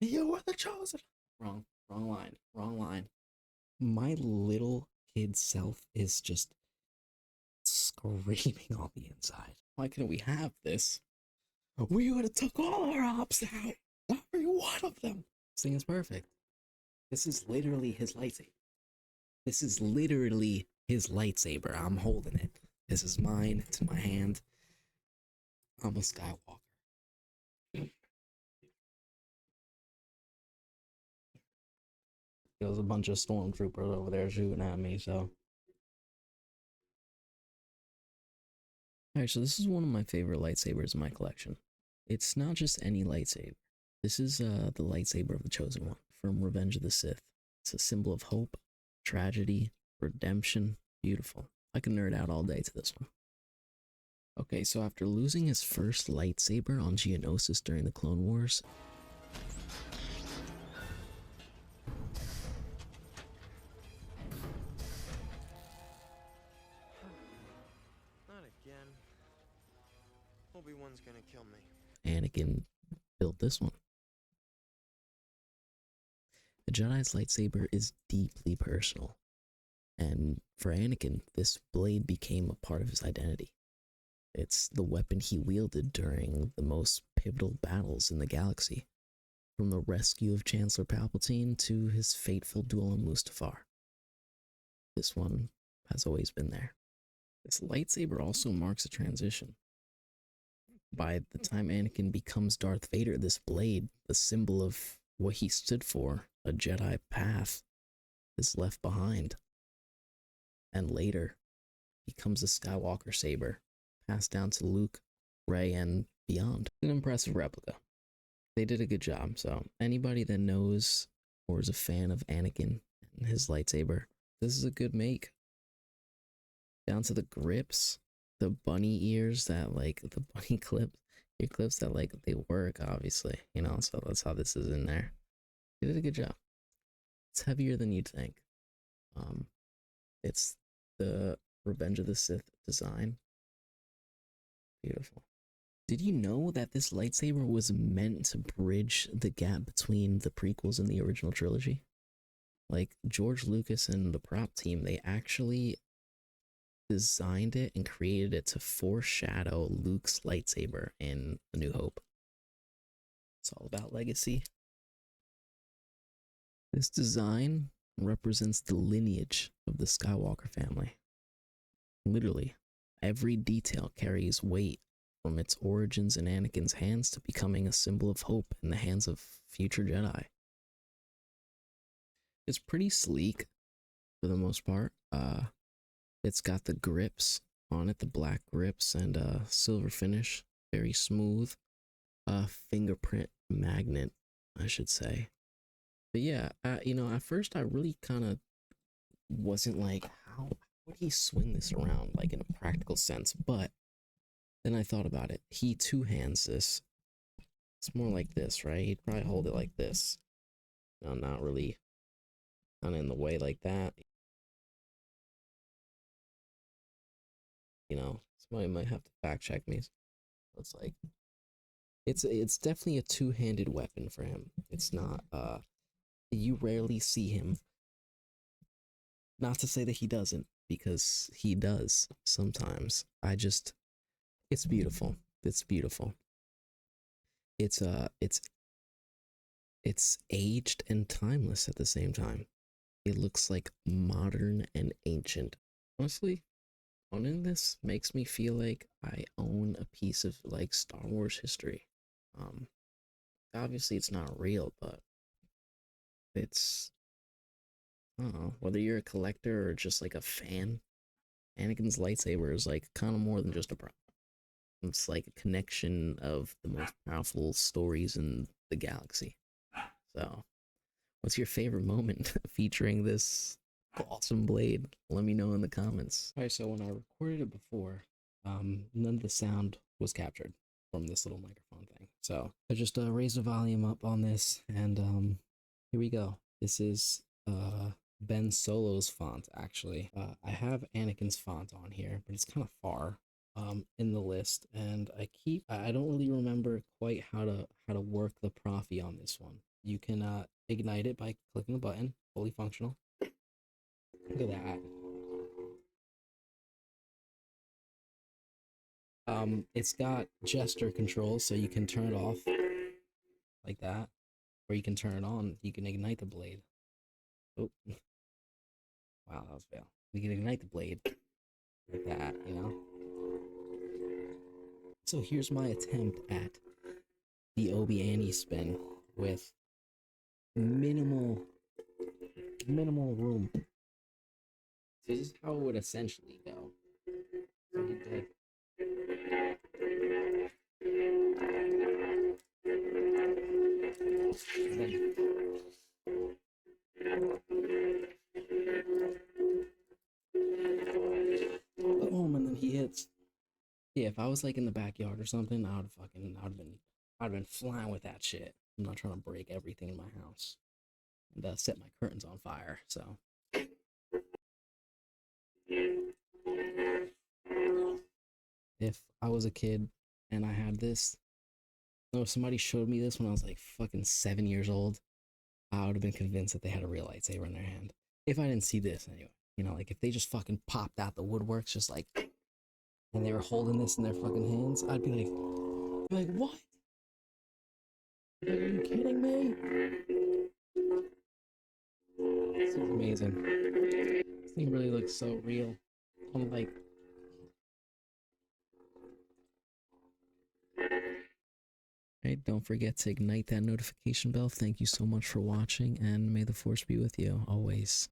You are the chosen. Wrong line. Wrong line. My little kid self is just screaming on the inside. Why can't we have this? We would have took all our ops out. Every one of them. This thing is perfect. This is literally his lightsaber. This is literally his lightsaber. I'm holding it. This is mine. It's in my hand. I'm a Skywalker. There was a bunch of stormtroopers over there shooting at me, so. Alright, so this is one of my favorite lightsabers in my collection. It's not just any lightsaber. This is the lightsaber of the Chosen One from Revenge of the Sith. It's a symbol of hope, tragedy, redemption. Beautiful. I can nerd out all day to this one. Okay, so after losing his first lightsaber on Geonosis during the Clone Wars, Not again. Obi-Wan's gonna kill me. Anakin built this one. The Jedi's lightsaber is deeply personal, and for Anakin, this blade became a part of his identity. It's the weapon he wielded during the most pivotal battles in the galaxy, from the rescue of Chancellor Palpatine to his fateful duel on Mustafar. This one has always been there. This lightsaber also marks a transition. By the time Anakin becomes Darth Vader, this blade, the symbol of what he stood for, a Jedi path, is left behind. And later becomes the Skywalker saber, passed down to Luke, Rey, and beyond. An impressive replica. They did a good job, so anybody that knows or is a fan of Anakin and his lightsaber, this is a good make. Down to the grips, the bunny ears that like the bunny ear clips that like they work, obviously, you know, so that's how this is in there. They did a good job. It's heavier than you'd think. It's the Revenge of the Sith design. Beautiful. Did you know that this lightsaber was meant to bridge the gap between the prequels and the original trilogy? Like George Lucas and the prop team, they actually designed it and created it to foreshadow Luke's lightsaber in A New Hope. It's all about legacy. This design represents the lineage of the Skywalker family. Literally, every detail carries weight, from its origins in Anakin's hands to becoming a symbol of hope in the hands of future Jedi. It's pretty sleek for the most part. It's got the grips on it, the black grips and silver finish, very smooth. Fingerprint magnet, I should say. But yeah, you know, at first I really kind of wasn't like, how would he swing this around, like in a practical sense? But then I thought about it. He two-hands this. It's more like this, right? He'd probably hold it like this. No, not really, kind of in the way like that. You know, somebody might have to fact check me. It's like, it's definitely a two-handed weapon for him. It's not, you rarely see him. Not to say that he doesn't, because he does sometimes. It's beautiful. It's beautiful. It's aged and timeless at the same time. It looks like modern and ancient. Honestly, owning this makes me feel like I own a piece of like Star Wars history. Obviously it's not real, but it's, I don't know, whether you're a collector or just like a fan, Anakin's lightsaber is like kind of more than just a prop. It's like a connection of the most powerful stories in the galaxy. So, what's your favorite moment featuring this awesome blade? Let me know in the comments. Alright, so when I recorded it before, none of the sound was captured from this little microphone thing. So I just raised the volume up on this, and here we go. This is Ben Solo's font, actually. I have Anakin's font on here, but it's kind of far. in the list, and I don't really remember quite how to work the Profi on this one. You can ignite it by clicking the button, fully functional. Look at that. It's got gesture controls, so you can turn it off like that, or you can turn it on. You can ignite the blade. Oh, wow, that was fail. You can ignite the blade like that, you know. So here's my attempt at the Obi spin with minimal room. This is how it would essentially go. So he did. Then, boom, and then he hits. Yeah, if I was like in the backyard or something, I'd have been flying with that shit. I'm not trying to break everything in my house and set my curtains on fire. So if I was a kid and I had this, no, somebody showed me this when I was like fucking 7 years old, I would have been convinced that they had a real lightsaber in their hand. If I didn't see this anyway. You know, like if they just fucking popped out the woodworks just like, and they were holding this in their fucking hands, I'd be like, what? Are you kidding me? This is amazing. This thing really looks so real. I'm like, right, don't forget to ignite that notification bell. Thank you so much for watching, and may the force be with you always.